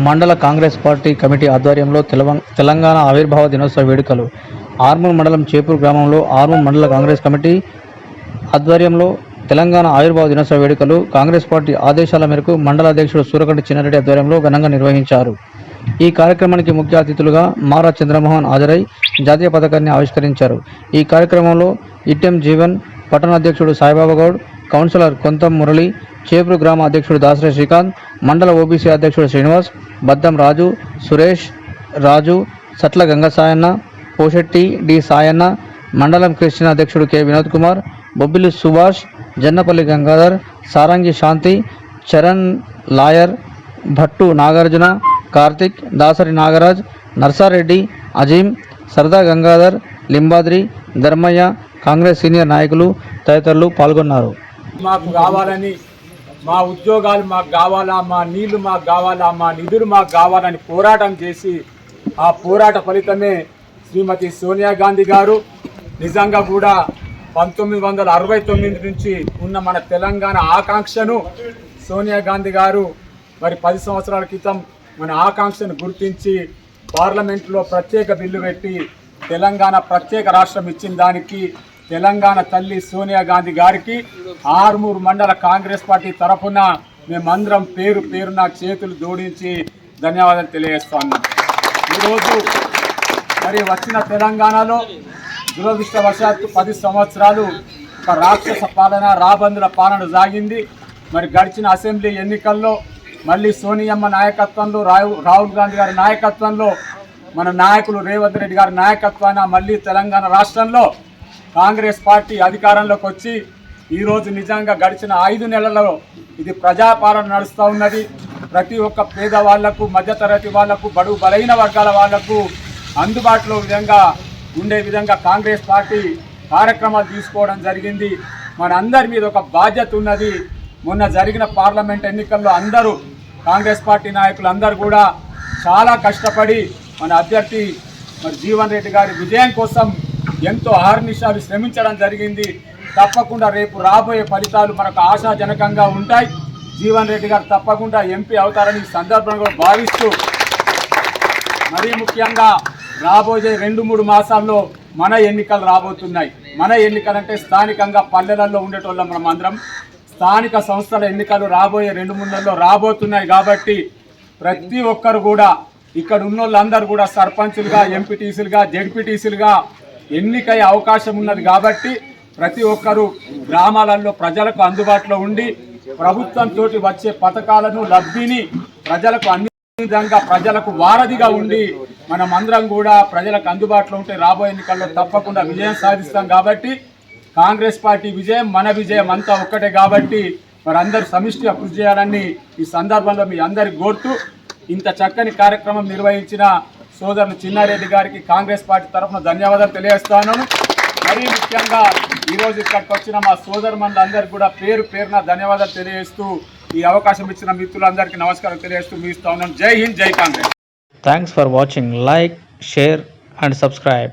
మండల Congress party committee ఆధ్వర్యంలో తెలంగాణ ఆవిర్భావ దినోత్సవ వేడుకలు ఆర్మూర్ మండలం చేపూర్ గ్రామంలో ఆర్మూర్ మండల కాంగ్రెస్ కమిటీ ఆధ్వర్యంలో తెలంగాణ ఆవిర్భావ దినోత్సవ వేడుకలు కాంగ్రెస్ పార్టీ ఆదేశాల మేరకు మండల అధ్యక్షుడు సూరకంటి చిన్నారెడ్డి ఆధ్వర్యంలో ఘనంగా నిర్వహించారు. ఈ కార్యక్రమానికి ముఖ్య అతిథులుగా మారా చంద్రమోహన్ హాజరై జాతీయ పతాకాన్ని ఆవిష్కరించారు. ఈ కార్యక్రమంలో ఇట్టెం జీవన్, పట్టణ అధ్యక్షుడు సాయిబాబా గౌడ్, కౌన్సిలర్ కొంతం మురళి, చేపూరు గ్రామ అధ్యక్షుడు దాసరి శ్రీకాంత్, మండల ఓబీసీ అధ్యక్షుడు శ్రీనివాస్, బద్దం రాజు, సురేష్ రాజు, సట్ల గంగసాయన్న, పోషెట్టి డి సాయన్న, మండలం క్రిస్టియన్ అధ్యక్షుడు కె వినోద్ కుమార్, బొబ్బిలి సుభాష్, జన్నపల్లి గంగాధర్, సారంగి శాంతి, చరణ్ లాయర్, భట్టు నాగార్జున, కార్తిక్, దాసరి నాగరాజ్, నర్సారెడ్డి, అజీం, సరదా గంగాధర్, లింబాద్రి, ధర్మయ్య, కాంగ్రెస్ సీనియర్ నాయకులు తదితరులు పాల్గొన్నారు. మాకు కావాలని, మా ఉద్యోగాలు మాకు కావాలా, మా నీళ్లు మాకు కావాలా, మా నిధులు మాకు కావాలని పోరాటం చేసి ఆ పోరాట ఫలితమే శ్రీమతి సోనియా గాంధీ గారు నిజంగా కూడా 1969 నుంచి ఉన్న మన తెలంగాణ ఆకాంక్షను సోనియా గాంధీ గారు మరి 10 సంవత్సరాల క్రితం మన ఆకాంక్షను గుర్తించి పార్లమెంట్లో ప్రత్యేక బిల్లు పెట్టి తెలంగాణ ప్రత్యేక రాష్ట్రం ఇచ్చిన దానికి తెలంగాణ తల్లి సోనియా గాంధీ గారికి ఆర్మూర్ మండల కాంగ్రెస్ పార్టీ తరఫున మేమందరం పేరు పేరున చేతులు జోడించి ధన్యవాదాలు తెలియజేస్తున్నాం. ఈరోజు మరి వచ్చిన తెలంగాణలో దురదృష్టవశాత్తు 10 సంవత్సరాలు ఒక రాక్షస పాలన, రాబందుల పాలన సాగింది. మరి గడిచిన అసెంబ్లీ ఎన్నికల్లో మళ్ళీ సోనియమ్మ నాయకత్వంలో, రాహుల్ గాంధీ గారి నాయకత్వంలో, మన నాయకులు రేవంత్ రెడ్డి గారి నాయకత్వాన మళ్ళీ తెలంగాణ రాష్ట్రంలో కాంగ్రెస్ పార్టీ అధికారంలోకి వచ్చి ఈరోజు నిజంగా గడిచిన 5 నెలల్లో ఇది ప్రజాపాలన నడుస్తూ ఉన్నది. ప్రతి ఒక్క పేదవాళ్లకు, మధ్యతరగతి వాళ్లకు, బడుగు బలహీన వర్గాల వాళ్లకు అందుబాటులో ఉండే విధంగా కాంగ్రెస్ పార్టీ కార్యక్రమాలు తీసుకోవడం జరిగింది. మన అందరి మీద ఒక బాధ్యత ఉన్నది. మొన్న జరిగిన పార్లమెంట్ ఎన్నికల్లో అందరూ కాంగ్రెస్ పార్టీ నాయకులు అందరూ కూడా చాలా కష్టపడి మన అభ్యర్థి మరి జీవన్ రెడ్డి గారి విజయం కోసం ఎంతో అహర్నిశాలు శ్రమించడం జరిగింది. తప్పకుండా రేపు రాబోయే ఫలితాలు మనకు ఆశాజనకంగా ఉంటాయి. జీవన్ రెడ్డి గారు తప్పకుండా ఎంపీ అవుతారని సందర్భంగా భావిస్తూ, మరీ ముఖ్యంగా రాబోయే 2-3 మాసాల్లో మన ఎన్నికలు రాబోతున్నాయి. మన ఎన్నికలంటే స్థానికంగా పల్లెలలో ఉండేటోళ్ళం మనం అందరం. స్థానిక సంస్థల ఎన్నికలు రాబోయే 2-3 నెలల్లో రాబోతున్నాయి. కాబట్టి ప్రతి ఒక్కరు కూడా ఇక్కడ ఉన్న వాళ్ళందరూ కూడా సర్పంచులుగా, ఎంపీటీసీలుగా, జెడ్పీటీసీలుగా ఎన్నికయ్యే అవకాశం ఉన్నది. కాబట్టి ప్రతి ఒక్కరూ గ్రామాలలో ప్రజలకు అందుబాటులో ఉండి ప్రభుత్వంతో వచ్చే పథకాలను, లబ్ధిని ప్రజలకు అన్ని విధంగా ప్రజలకు వారధిగా ఉండి మనం అందరం కూడా ప్రజలకు అందుబాటులో ఉంటే రాబోయే ఎన్నికల్లో తప్పకుండా విజయం సాధిస్తాం. కాబట్టి కాంగ్రెస్ పార్టీ విజయం, మన విజయం అంతా ఒక్కటే. కాబట్టి అందరూ సమిష్టిగా కృషి చేయాలని ఈ సందర్భంలో మీ అందరికి కోరుతూ, ఇంత చక్కని కార్యక్రమం నిర్వహించిన సోదరులు చిన్నారెడ్డి గారికి కాంగ్రెస్ పార్టీ తరఫున ధన్యవాదాలు తెలియజేస్తాను. మరీ ముఖ్యంగా ఈరోజు ఇక్కడికి వచ్చిన మా సోదరులందరికీ కూడా పేరు పేరున ధన్యవాదాలు తెలియజేస్తూ, ఈ అవకాశం ఇచ్చిన మిత్రులందరికీ నమస్కారం తెలియజేస్తూ ముగిస్తా ఉన్నాను. జై హింద్, జై Congress. Thanks for watching. Like, share and subscribe.